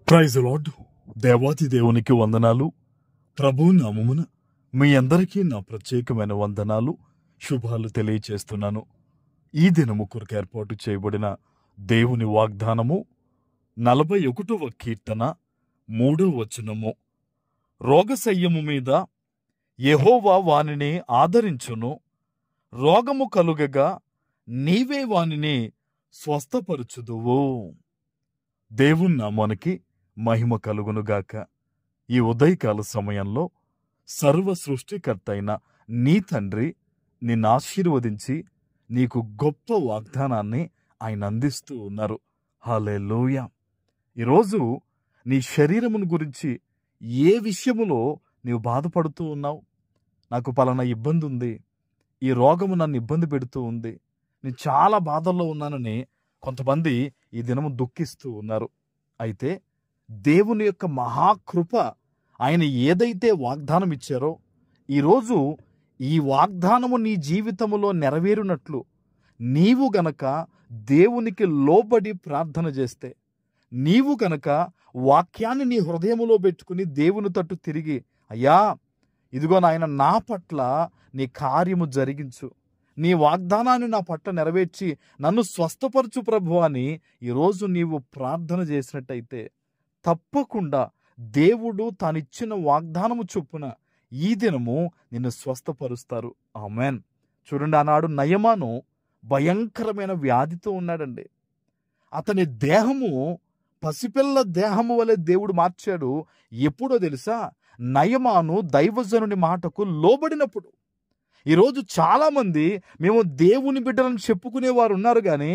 Praise lord. దేవాతి దేవునికి వందనాలు. ప్రభు నామమున మీ అందరికీ నా ప్రత్యేకమైన వందనాలు, శుభాలు తెలియచేస్తున్నాను. ఈ దినము కొరకు ఏర్పాటు చేయబడిన దేవుని వాగ్దానము 41వ కీర్తన 3వ వచనము. రోగశయ్యము మీద యెహోవా వానిని ఆదరించును, రోగము కలుగగా నీవే వానిని స్వస్థపరచుదువు. దేవుని నామానికి మహిమ కలుగునుగాక. ఈ ఉదయకాల సమయంలో సర్వ సృష్టికర్త అయిన నీ తండ్రి నిన్ను ఆశీర్వదించి నీకు గొప్ప వాగ్దానాన్ని ఆయన అందిస్తూ ఉన్నారు. హల్లెలూయా. ఈరోజు నీ శరీరమును గురించి ఏ విషయములో నీవు బాధపడుతూ ఉన్నావు? నాకు పలానా ఇబ్బంది ఉంది, ఈ రోగము నన్ను ఇబ్బంది పెడుతూ ఉంది, నేను చాలా బాధల్లో ఉన్నానని కొంతమంది ఈ దినము దుఃఖిస్తూ ఉన్నారు. అయితే దేవుని యొక్క మహాకృప, ఆయన ఏదైతే వాగ్దానం ఇచ్చారో ఈరోజు ఈ వాగ్దానము నీ జీవితములో నెరవేరునట్లు నీవు గనక దేవునికి లోబడి ప్రార్థన చేస్తే, నీవు గనక వాక్యాన్ని నీ హృదయములో పెట్టుకుని దేవుని తట్టు తిరిగి, అయ్యా ఇదిగో నాయన నా పట్ల నీ కార్యము జరిగించు, నీ వాగ్దానాన్ని నా పట్ల నెరవేర్చి నన్ను స్వస్థపరచు ప్రభు అని ఈరోజు నీవు ప్రార్థన చేసినట్టయితే తప్పకుండా దేవుడు తానిచ్చిన వాగ్దానము చొప్పున ఈ దినము నిన్ను స్వస్థపరుస్తారు. ఆమేన్. చూడండి, ఆనాడు నయమాను భయంకరమైన వ్యాధితో ఉన్నాడండి. అతని దేహము పసిపిల్ల దేహము వలె దేవుడు మార్చాడు. ఎప్పుడో తెలుసా? నయమాను దైవజనుని మాటకు లోబడినప్పుడు. ఈరోజు చాలామంది మేము దేవుని బిడ్డలను చెప్పుకునేవారు ఉన్నారు, కానీ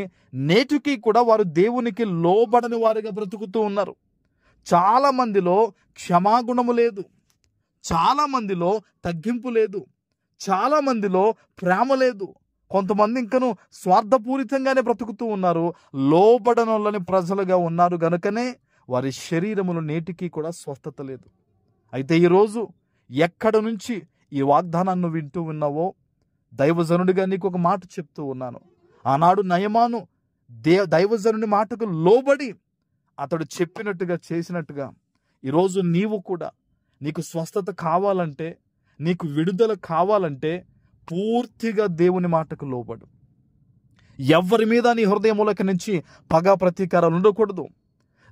నేటికి కూడా వారు దేవునికి లోబడని వారుగా బ్రతుకుతూ ఉన్నారు. చాలా మందిలో క్షమాగుణము లేదు, చాలా మందిలో తగ్గింపు లేదు, చాలా మందిలో ప్రేమ లేదు. కొంతమంది ఇంకను స్వార్థపూరితంగానే బ్రతుకుతూ ఉన్నారు. లోబడనొల్లని ప్రజలుగా ఉన్నారు గనుకనే వారి శరీరములు నేటికి కూడా స్వస్థత లేదు. అయితే ఈరోజు ఎక్కడ నుంచి ఈ వాగ్దానాన్ని వింటూ ఉన్నావో, దైవజనుడిగా నీకు ఒక మాట చెప్తూ ఉన్నాను. ఆనాడు నయమాను దైవజనుని మాటకు లోబడి అతడు చెప్పినట్టుగా చేసినట్టుగా ఈరోజు నీవు కూడా నీకు స్వస్థత కావాలంటే, నీకు విడుదల కావాలంటే పూర్తిగా దేవుని మాటకు లోబడు. ఎవరి మీద నీ హృదయములకి నుంచి పగ ప్రతీకారాలు ఉండకూడదు,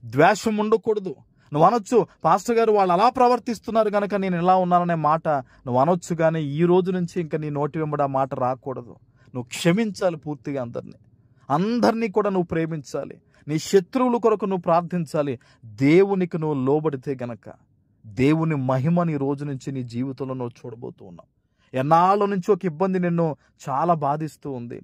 ద్వేషం ఉండకూడదు. నువ్వు అనొచ్చు, పాస్టర్ గారు వాళ్ళు అలా ప్రవర్తిస్తున్నారు కనుక నేను ఇలా ఉన్నాననే మాట నువ్వు అనొచ్చు, కానీ ఈ రోజు నుంచి ఇంకా నీ నోటి వెంబడి ఆ మాట రాకూడదు. నువ్వు క్షమించాలి పూర్తిగా అందరినీ కూడా నువ్వు ప్రేమించాలి. నీ శత్రువుల కొరకు నువ్వు ప్రార్థించాలి. దేవునికి నువ్వు లోబడితే గనక దేవుని మహిమని ఈ రోజు నుంచి నీ జీవితంలో నువ్వు చూడబోతూ ఉన్నావు. ఎన్నాళ్ళ నుంచి ఒక ఇబ్బంది నిన్ను చాలా బాధిస్తూ ఉంది,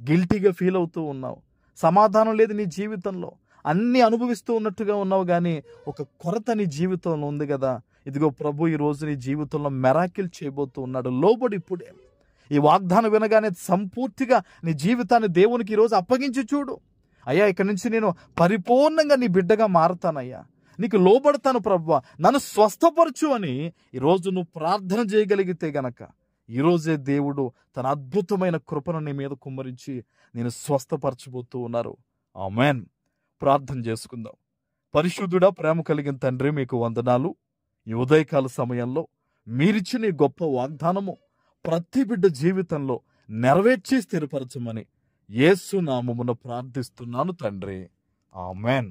గిల్టీగా ఫీల్ అవుతూ ఉన్నావు, సమాధానం లేదు నీ జీవితంలో, అన్నీ అనుభవిస్తూ ఉన్నట్టుగా ఉన్నావు, కానీ ఒక కొరత నీ జీవితంలో ఉంది కదా. ఇదిగో ప్రభు ఈ రోజు నీ జీవితంలో మెరాకిల్ చేయబోతూ ఉన్నాడు. లోబడి ఇప్పుడే ఈ వాగ్దానం వినగానే సంపూర్తిగా నీ జీవితాన్ని దేవునికి ఈరోజు అప్పగించి చూడు. అయ్యా ఇక్కడి నుంచి నేను పరిపూర్ణంగా నీ బిడ్డగా మారుతానయ్యా, నీకు లోబడతాను ప్రభువా, నన్ను స్వస్థపరచు అని ఈరోజు నువ్వు ప్రార్థన చేయగలిగితే గనక ఈరోజే దేవుడు తన అద్భుతమైన కృపను నీ మీద కుమ్మరించి నేను స్వస్థపరచబోతూ ఉన్నారు. ఆమేన్. ప్రార్థన చేసుకుందాం. పరిశుద్ధుడా, ప్రేమ కలిగిన తండ్రి, మీకు వందనాలు. ఈ ఉదయకాల సమయంలో మీరిచ్చిన ఈ గొప్ప వాగ్దానము ప్రతి బిడ్డ జీవితంలో నెరవేర్చి స్థిరపరచమని యేసు నామమున ప్రార్థిస్తున్నాను తండ్రి. ఆమేన్.